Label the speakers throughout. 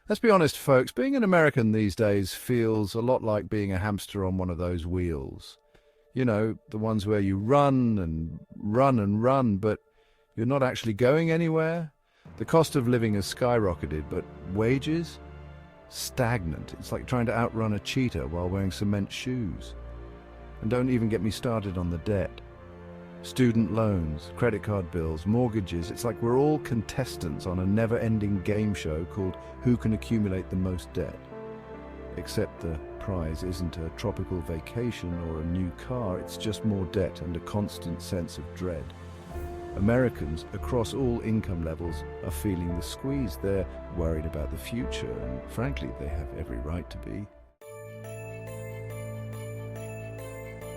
Speaker 1: Let's be honest, folks, being an American these days feels a lot like being a hamster on one of those wheels. You know, the ones where you run and run and run, but you're not actually going anywhere. The cost of living has skyrocketed, but wages? Stagnant. It's like trying to outrun a cheetah while wearing cement shoes. And don't even get me started on the debt. Student loans, credit card bills, mortgages. It's like we're all contestants on a never-ending game show called Who Can Accumulate the Most Debt. Except the prize isn't a tropical vacation or a new car, it's just more debt and a constant sense of dread. Americans across all income levels are feeling the squeeze. They're worried about the future, and frankly, they have every right to be.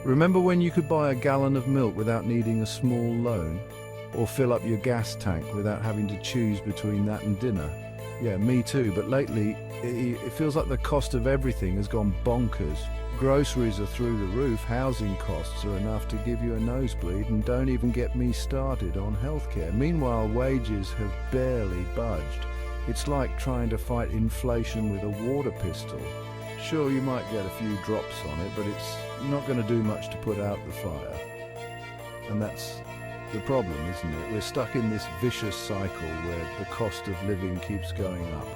Speaker 1: Remember when you could buy a gallon of milk without needing a small loan? Or fill up your gas tank without having to choose between that and dinner? Yeah, me too, but lately it feels like the cost of everything has gone bonkers. Groceries are through the roof, housing costs are enough to give you a nosebleed, and don't even get me started on healthcare. Meanwhile, wages have barely budged. It's like trying to fight inflation with a water pistol. Sure, you might get a few drops on it, but it's not going to do much to put out the fire. And that's the problem, isn't it? We're stuck in this vicious cycle where the cost of living keeps going up,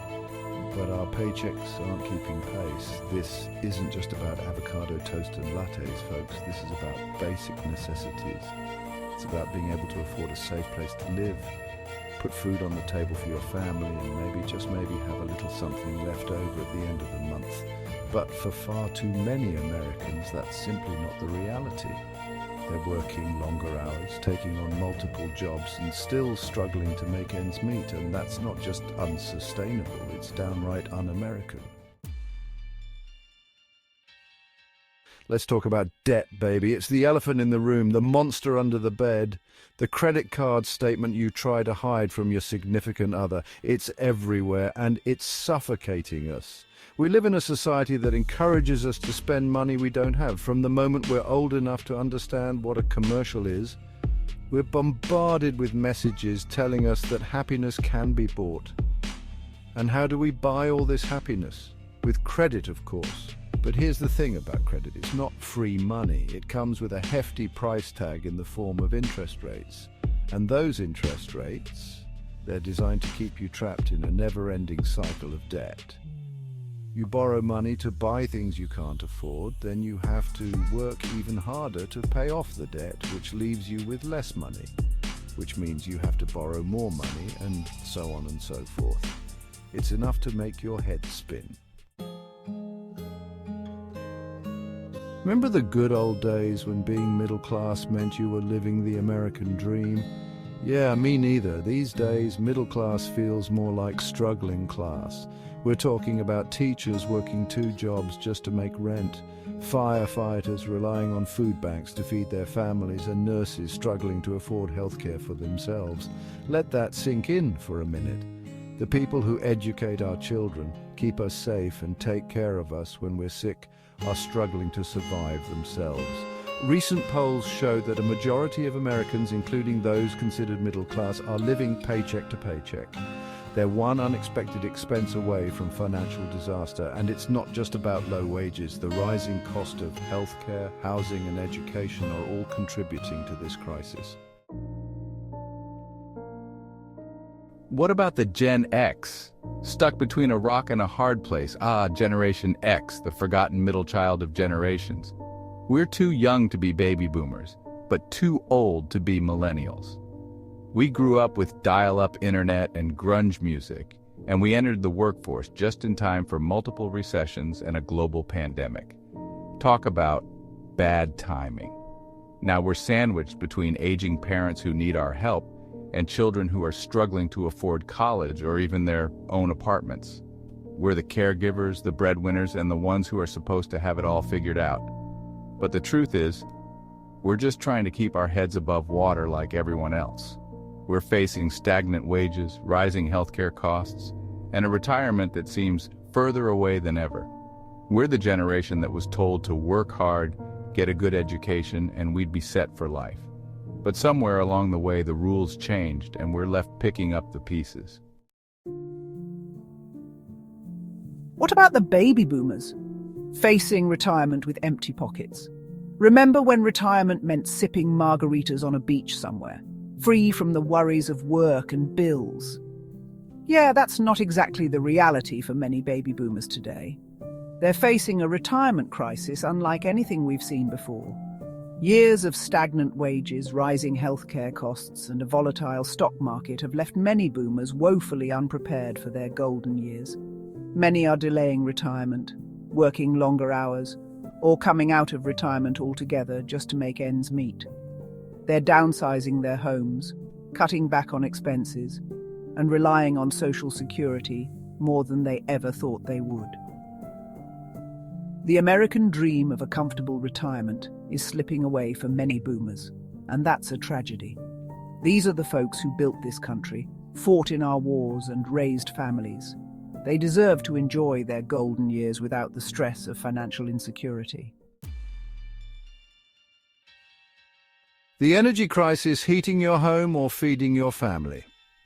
Speaker 1: but our paychecks aren't keeping pace. This isn't just about avocado toast and lattes, folks. This is about basic necessities. It's about being able to afford a safe place to live, put food on the table for your family, and maybe, just maybe, have a little something left over at the end of the month. But for far too many Americans, that's simply not the reality. They're working longer hours, taking on multiple jobs, and still struggling to make ends meet, and that's not just unsustainable, it's downright un-American. Let's talk about debt, baby. It's the elephant in the room, the monster under the bed, the credit card statement you try to hide from your significant other. It's everywhere, and it's suffocating us. We live in a society that encourages us to spend money we don't have. From the moment we're old enough to understand what a commercial is, we're bombarded with messages telling us that happiness can be bought. And how do we buy all this happiness? With credit, of course. But here's the thing about credit. It's not free money. It comes with a hefty price tag in the form of interest rates. And those interest rates, they're designed to keep you trapped in a never-ending cycle of debt. You borrow money to buy things you can't afford, then you have to work even harder to pay off the debt, which leaves you with less money, which means you have to borrow more money, and so on and so forth. It's enough to make your head spin. Remember the good old days when being middle class meant you were living the American dream? Yeah, me neither. These days, middle class feels more like struggling class. We're talking about teachers working 2 jobs just to make rent, firefighters relying on food banks to feed their families, and nurses struggling to afford healthcare for themselves. Let that sink in for a minute. The people who educate our children, keep us safe, and take care of us when we're sick are struggling to survive themselves. Recent polls show that a majority of Americans, including those considered middle class, are living paycheck to paycheck. They're one unexpected expense away from financial disaster, and it's not just about low wages. The rising cost of healthcare, housing, and education are all contributing to this crisis.
Speaker 2: What about the Gen X? Stuck between a rock and a hard place. Generation X, the forgotten middle child of generations. We're too young to be baby boomers, but too old to be millennials. We grew up with dial-up internet and grunge music, and we entered the workforce just in time for multiple recessions and a global pandemic. Talk about bad timing. Now we're sandwiched between aging parents who need our help and children who are struggling to afford college or even their own apartments. We're the caregivers, the breadwinners, and the ones who are supposed to have it all figured out. But the truth is, we're just trying to keep our heads above water like everyone else. We're facing stagnant wages, rising healthcare costs, and a retirement that seems further away than ever. We're the generation that was told to work hard, get a good education, and we'd be set for life. But somewhere along the way, the rules changed, and we're left picking up the pieces.
Speaker 3: What about the baby boomers, facing retirement with empty pockets? Remember when retirement meant sipping margaritas on a beach somewhere, free from the worries of work and bills? Yeah, that's not exactly the reality for many baby boomers today. They're facing a retirement crisis unlike anything we've seen before. Years of stagnant wages, rising healthcare costs, and a volatile stock market have left many boomers woefully unprepared for their golden years. Many are delaying retirement, working longer hours, or coming out of retirement altogether just to make ends meet. They're downsizing their homes, cutting back on expenses, and relying on social security more than they ever thought they would. The American dream of a comfortable retirement is slipping away for many boomers, and that's a tragedy. These are the folks who built this country, fought in our wars, and raised families. They deserve to enjoy their golden years without the stress of financial insecurity.
Speaker 1: The energy crisis heating your home or feeding your family.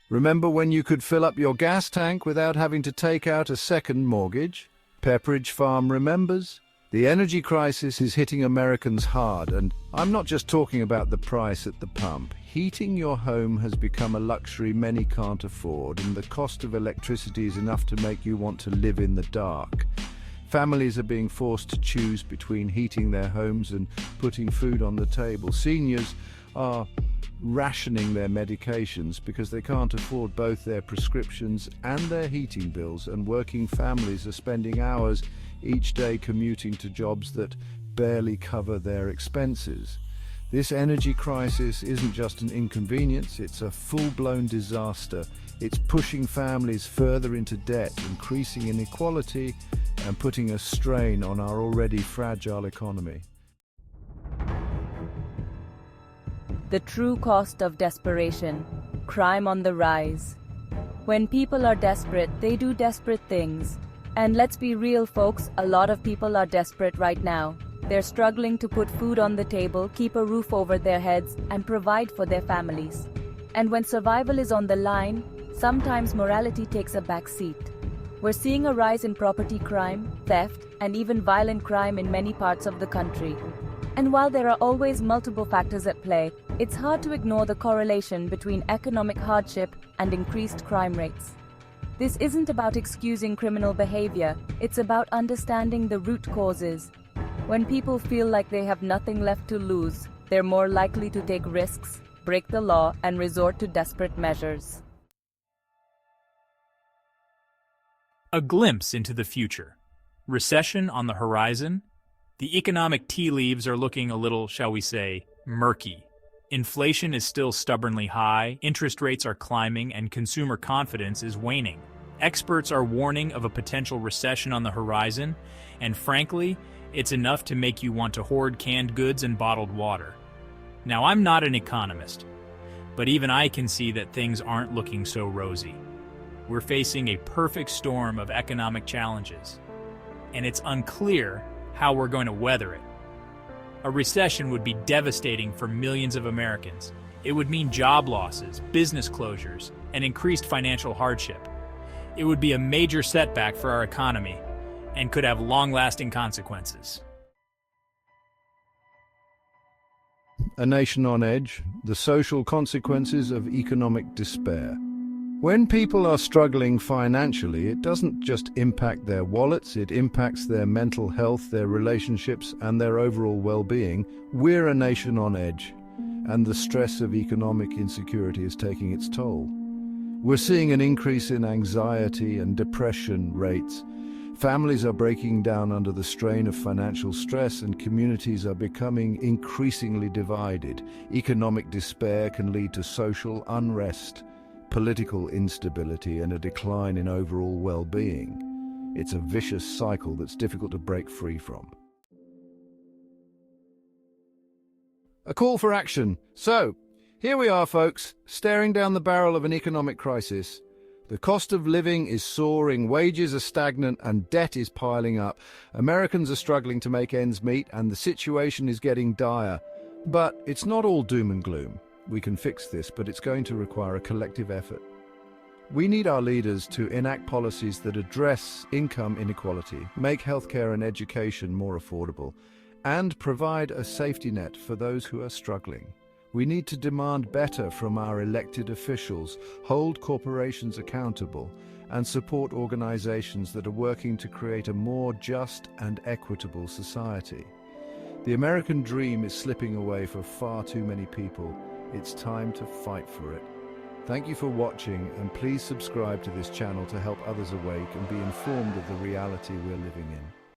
Speaker 1: Remember when you could fill up your gas tank without having to take out a second mortgage? Pepperidge Farm remembers. The energy crisis is hitting Americans hard, and I'm not just talking about the price at the pump. Heating your home has become a luxury many can't afford, and the cost of electricity is enough to make you want to live in the dark. Families are being forced to choose between heating their homes and putting food on the table. Seniors are rationing their medications because they can't afford both their prescriptions and their heating bills, and working families are spending hours each day commuting to jobs that barely cover their expenses. This energy crisis isn't just an inconvenience, it's a full-blown disaster. It's pushing families further into debt, increasing inequality, and putting a strain on our already fragile economy.
Speaker 4: The true cost of desperation. Crime on the rise. When people are desperate, they do desperate things. And let's be real, folks, a lot of people are desperate right now. They're struggling to put food on the table, keep a roof over their heads, and provide for their families. And when survival is on the line, sometimes morality takes a back seat. We're seeing a rise in property crime, theft, and even violent crime in many parts of the country. And while there are always multiple factors at play, it's hard to ignore the correlation between economic hardship and increased crime rates. This isn't about excusing criminal behavior, it's about understanding the root causes. When people feel like they have nothing left to lose, they're more likely to take risks, break the law, and resort to desperate measures.
Speaker 5: A glimpse into the future. Recession on the horizon. The economic tea leaves are looking a little, shall we say, murky. Inflation is still stubbornly high, interest rates are climbing, and consumer confidence is waning. Experts are warning of a potential recession on the horizon, and frankly, it's enough to make you want to hoard canned goods and bottled water. Now, I'm not an economist, but even I can see that things aren't looking so rosy. We're facing a perfect storm of economic challenges, and it's unclear how we're going to weather it. A recession would be devastating for millions of Americans. It would mean job losses, business closures, and increased financial hardship. It would be a major setback for our economy and could have long-lasting consequences.
Speaker 1: A nation on edge, the social consequences of economic despair. When people are struggling financially, it doesn't just impact their wallets, it impacts their mental health, their relationships, and their overall well-being. We're a nation on edge, and the stress of economic insecurity is taking its toll. We're seeing an increase in anxiety and depression rates. Families are breaking down under the strain of financial stress, and communities are becoming increasingly divided. Economic despair can lead to social unrest, political instability, and a decline in overall well-being. It's a vicious cycle that's difficult to break free from. A call for action. So, here we are, folks, staring down the barrel of an economic crisis. The cost of living is soaring, wages are stagnant, and debt is piling up. Americans are struggling to make ends meet, and the situation is getting dire. But it's not all doom and gloom. We can fix this, but it's going to require a collective effort. We need our leaders to enact policies that address income inequality, make healthcare and education more affordable, and provide a safety net for those who are struggling. We need to demand better from our elected officials, hold corporations accountable, and support organizations that are working to create a more just and equitable society. The American dream is slipping away for far too many people. It's time to fight for it. Thank you for watching, and please subscribe to this channel to help others awake and be informed of the reality we're living in.